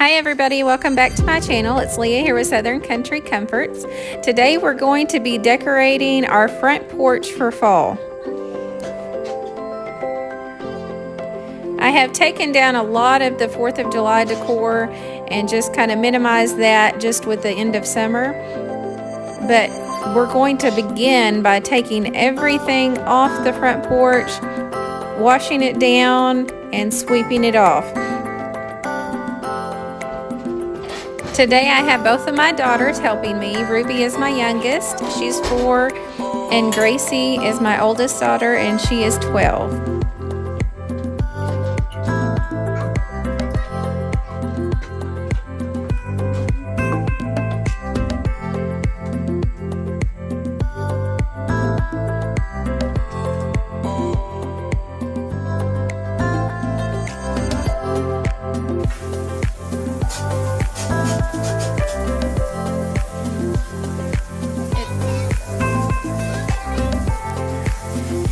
Hi everybody, welcome back to my channel. It's Leah here with Southern Country Comforts. Today we're going to be decorating our front porch for fall. I have taken down a lot of the 4th of July decor and just kind of minimized that just with the end of summer. But we're going to begin by taking everything off the front porch, washing it down, and sweeping it off. Today I have both of my daughters helping me. Ruby is my youngest, she's 4, and Gracie is my oldest daughter, and she is 12.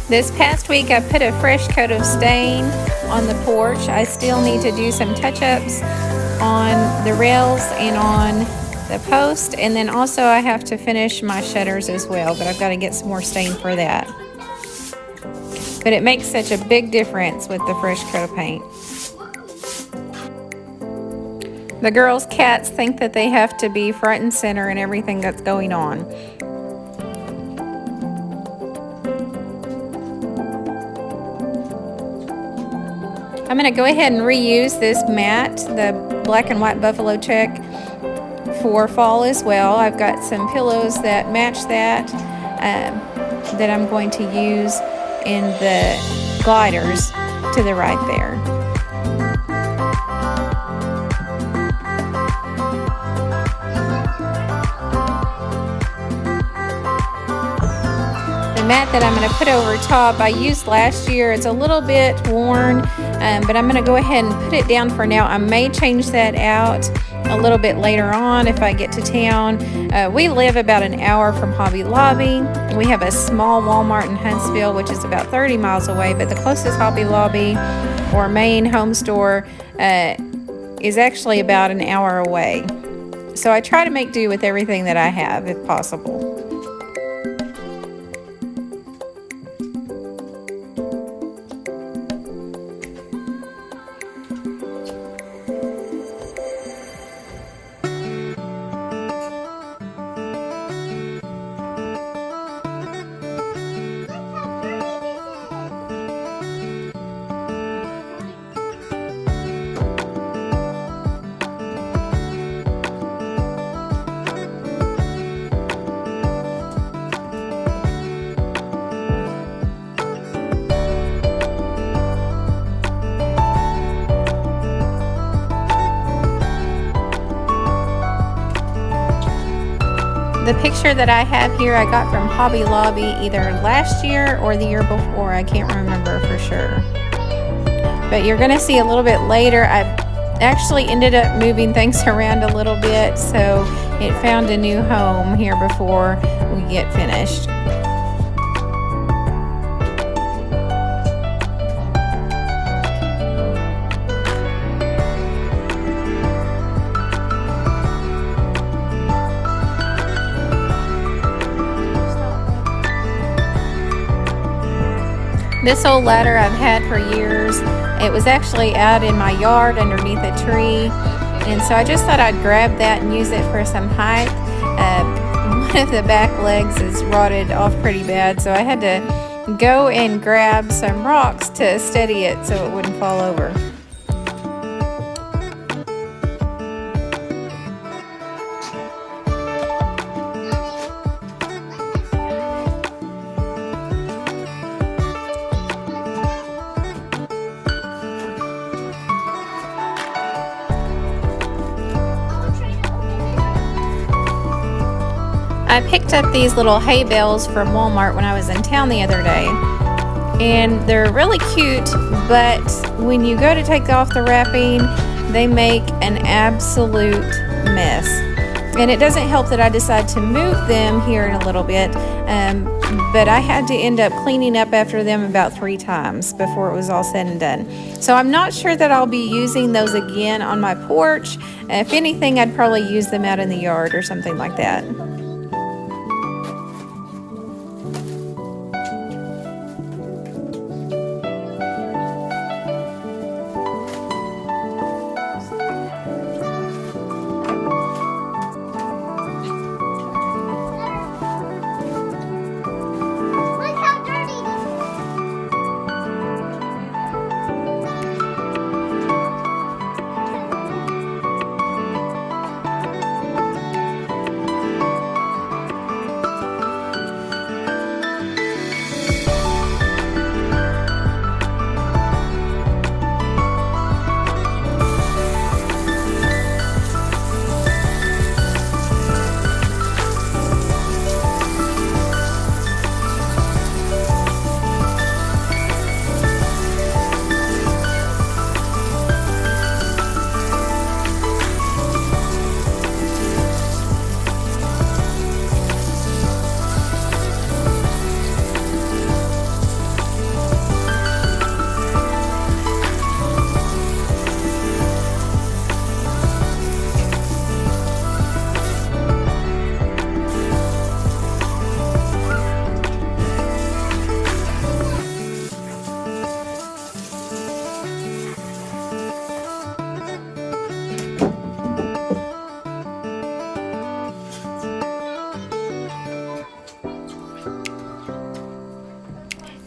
This past week I put a fresh coat of stain on the porch. I still need to do some touch-ups on the rails and on the post, and then also I have to finish my shutters as well, but I've got to get some more stain for that. But it makes such a big difference with the fresh coat of paint. The girls' cats think that they have to be front and center in everything that's going on. I'm going to go ahead and reuse this mat, the black and white buffalo check, for fall as well. I've got some pillows that match that that I'm going to use in the gliders to the right there. The mat that I'm going to put over top I used last year. It's a little bit worn, but I'm going to go ahead and put it down for now. I may change that out a little bit later on if I get to town. We live about an hour from Hobby Lobby. We have a small Walmart in Huntsville, which is about 30 miles away, but the closest Hobby Lobby or main home store is actually about an hour away. So I try to make do with everything that I have if possible. The picture that I have here I got from Hobby Lobby either last year or the year before. I can't remember for sure. But you're going to see a little bit later, I actually ended up moving things around a little bit, so it found a new home here before we get finished. This old ladder I've had for years. It was actually out in my yard underneath a tree, and so I just thought I'd grab that and use it for some height. One of the back legs is rotted off pretty bad, so I had to go and grab some rocks to steady it so it wouldn't fall over. I picked up these little hay bales from Walmart when I was in town the other day, and they're really cute, but when you go to take off the wrapping, they make an absolute mess. And it doesn't help that I decide to move them here in a little bit, but I had to end up cleaning up after them about 3 times before it was all said and done. So I'm not sure that I'll be using those again on my porch. If anything, I'd probably use them out in the yard or something like that.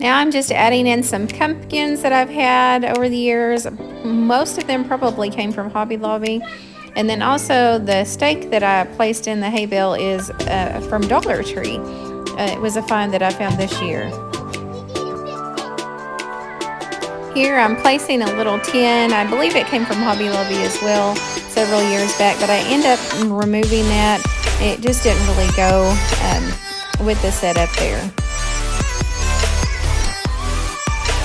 Now I'm just adding in some pumpkins that I've had over the years. Most of them probably came from Hobby Lobby. And then also the steak that I placed in the hay bale is from Dollar Tree. It was a find that I found this year. Here I'm placing a little tin. I believe it came from Hobby Lobby as well several years back, but I end up removing that. It just didn't really go with the setup there.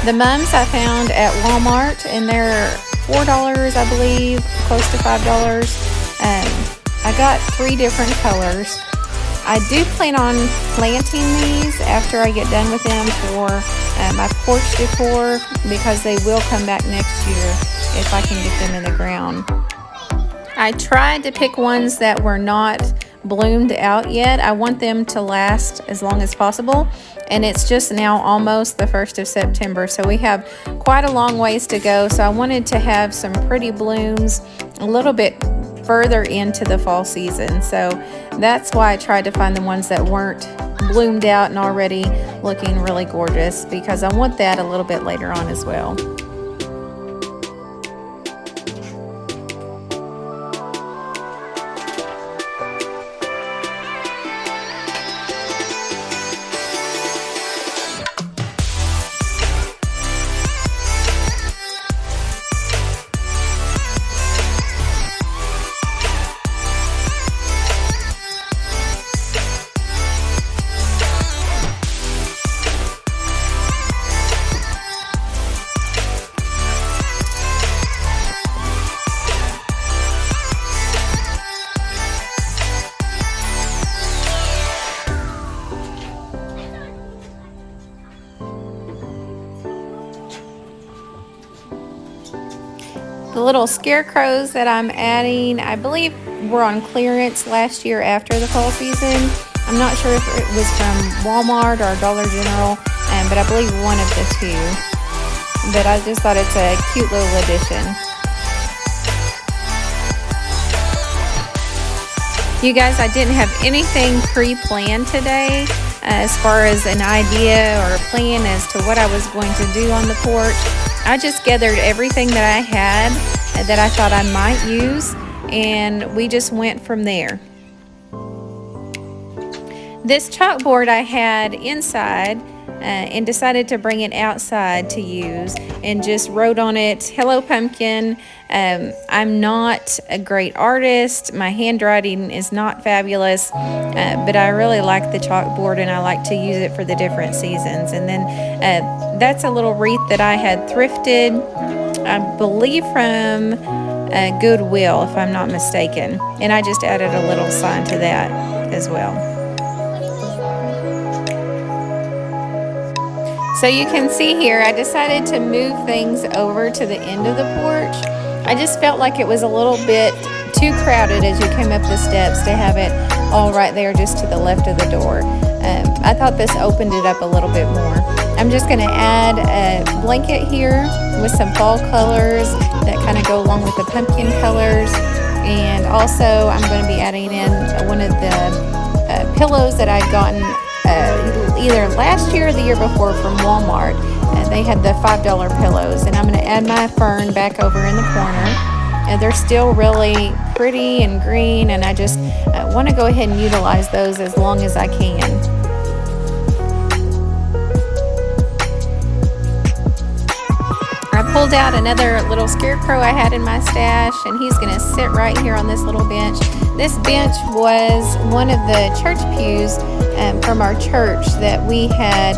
The mums I found at Walmart, and they're $4, I believe, close to $5. I got 3 different colors. I do plan on planting these after I get done with them for my porch decor, because they will come back next year if I can get them in the ground. I tried to pick ones that were not bloomed out yet. I want them to last as long as possible, and it's just now almost the 1st of September, so we have quite a long ways to go. So I wanted to have some pretty blooms a little bit further into the fall season, so that's why I tried to find the ones that weren't bloomed out and already looking really gorgeous, because I want that a little bit later on as well. The little scarecrows that I'm adding, I believe were on clearance last year after the fall season. I'm not sure if it was from Walmart or Dollar General, but I believe one of the two. But I just thought it's a cute little addition. You guys, I didn't have anything pre-planned today as far as an idea or a plan as to what I was going to do on the porch. I just gathered everything that I had that I thought I might use, and we just went from there. This chalkboard I had inside and decided to bring it outside to use, and just wrote on it, "Hello Pumpkin." I'm not a great artist. My handwriting is not fabulous, but I really like the chalkboard and I like to use it for the different seasons. And then that's a little wreath that I had thrifted, I believe from Goodwill, if I'm not mistaken. And I just added a little sign to that as well. So you can see here, I decided to move things over to the end of the porch. I just felt like it was a little bit too crowded as you came up the steps to have it all right there just to the left of the door. I thought this opened it up a little bit more. I'm just going to add a blanket here with some fall colors that kind of go along with the pumpkin colors. And also I'm going to be adding in one of the pillows that I'd gotten either last year or the year before from Walmart. They had the $5 pillows, and I'm going to add my fern back over in the corner. And they're still really pretty and green, and I just want to go ahead and utilize those as long as I can. I pulled out another little scarecrow I had in my stash, and he's going to sit right here on this little bench. This bench was one of the church pews from our church that we had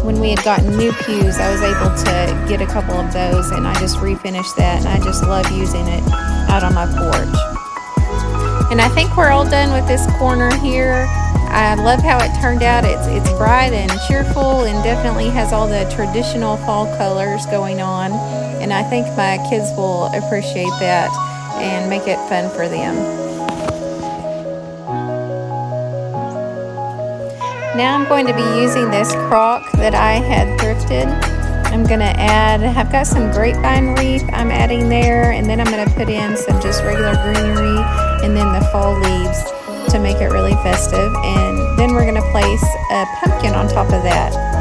when we had gotten new pews. I was able to get a couple of those, and I just refinished that, and I just love using it out on my porch. And I think we're all done with this corner here. I love how it turned out. It's bright and cheerful and definitely has all the traditional fall colors going on. And I think my kids will appreciate that and make it fun for them. Now I'm going to be using this crock that I had thrifted. I'm going to add, I've got some grapevine wreath I'm adding there, and then I'm going to put in some just regular greenery and then the fall leaves to make it really festive. And then we're going to place a pumpkin on top of that.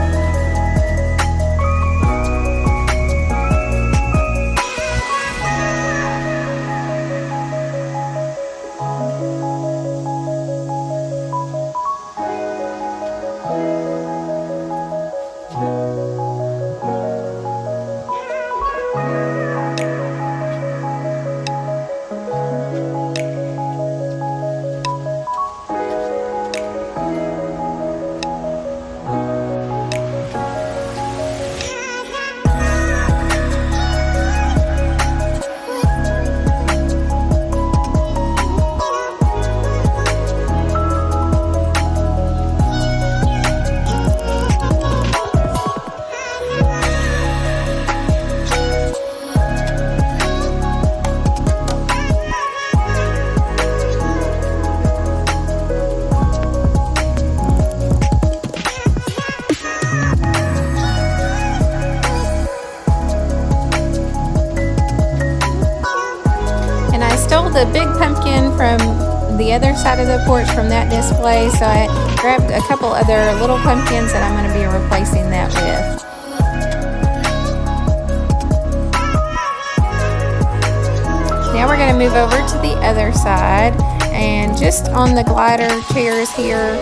The big pumpkin from the other side of the porch from that display, so I grabbed a couple other little pumpkins that I'm going to be replacing that with. Now we're going to move over to the other side, and just on the glider chairs here,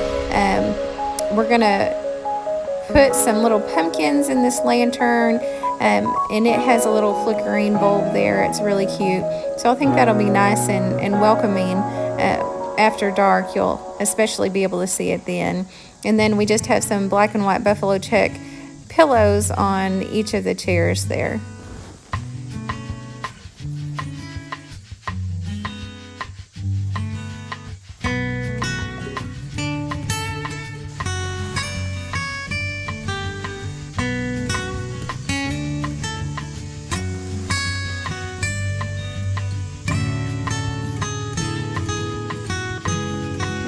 we're going to put some little pumpkins in this lantern. And it has a little flickering bulb there. It's really cute. So I think that'll be nice and welcoming after dark. You'll especially be able to see it then. And then we just have some black and white buffalo check pillows on each of the chairs there.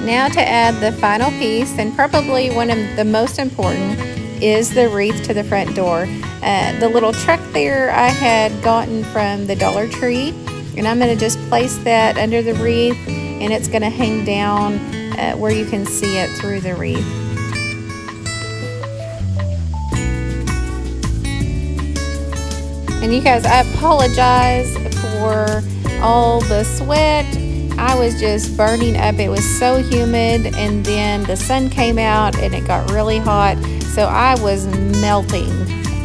Now to add the final piece, and probably one of the most important, is the wreath to the front door. The little truck there I had gotten from the Dollar Tree, and I'm going to just place that under the wreath, and it's going to hang down where you can see it through the wreath. And you guys, I apologize for all the sweat. I was just burning up. It was so humid, and then the sun came out and it got really hot. So I was melting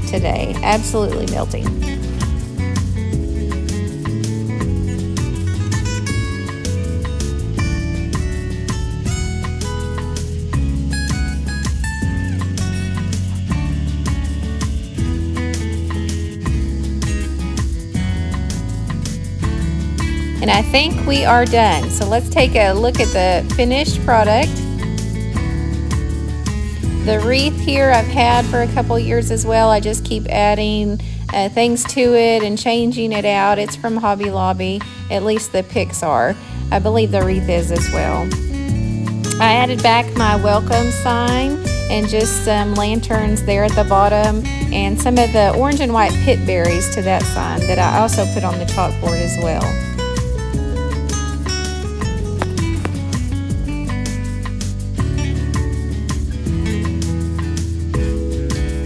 today, absolutely melting. And I think we are done. So let's take a look at the finished product. The wreath here I've had for a couple years as well. I just keep adding things to it and changing it out. It's from Hobby Lobby, at least the picks are. I believe the wreath is as well. I added back my welcome sign and just some lanterns there at the bottom and some of the orange and white pit berries to that sign that I also put on the chalkboard as well.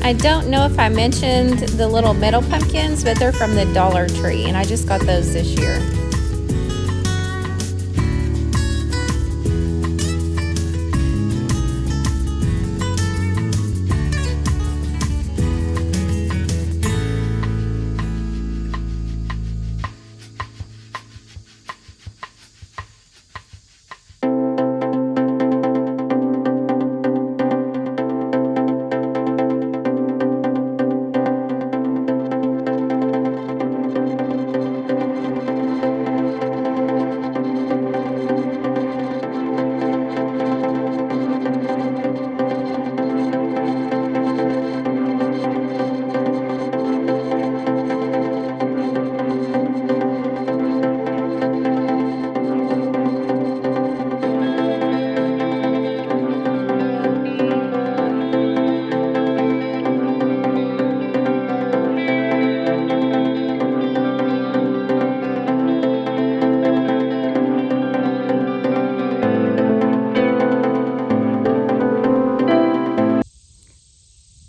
I don't know if I mentioned the little metal pumpkins, but they're from the Dollar Tree, and I just got those this year.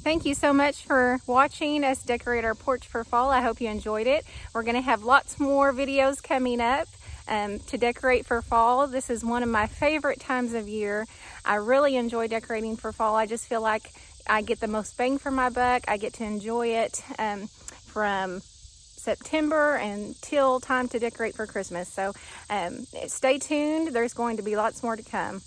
Thank you so much for watching us decorate our porch for fall. I hope you enjoyed it. We're going to have lots more videos coming up to decorate for fall. This is one of my favorite times of year. I really enjoy decorating for fall. I just feel like I get the most bang for my buck. I get to enjoy it from September until time to decorate for Christmas. So stay tuned. There's going to be lots more to come.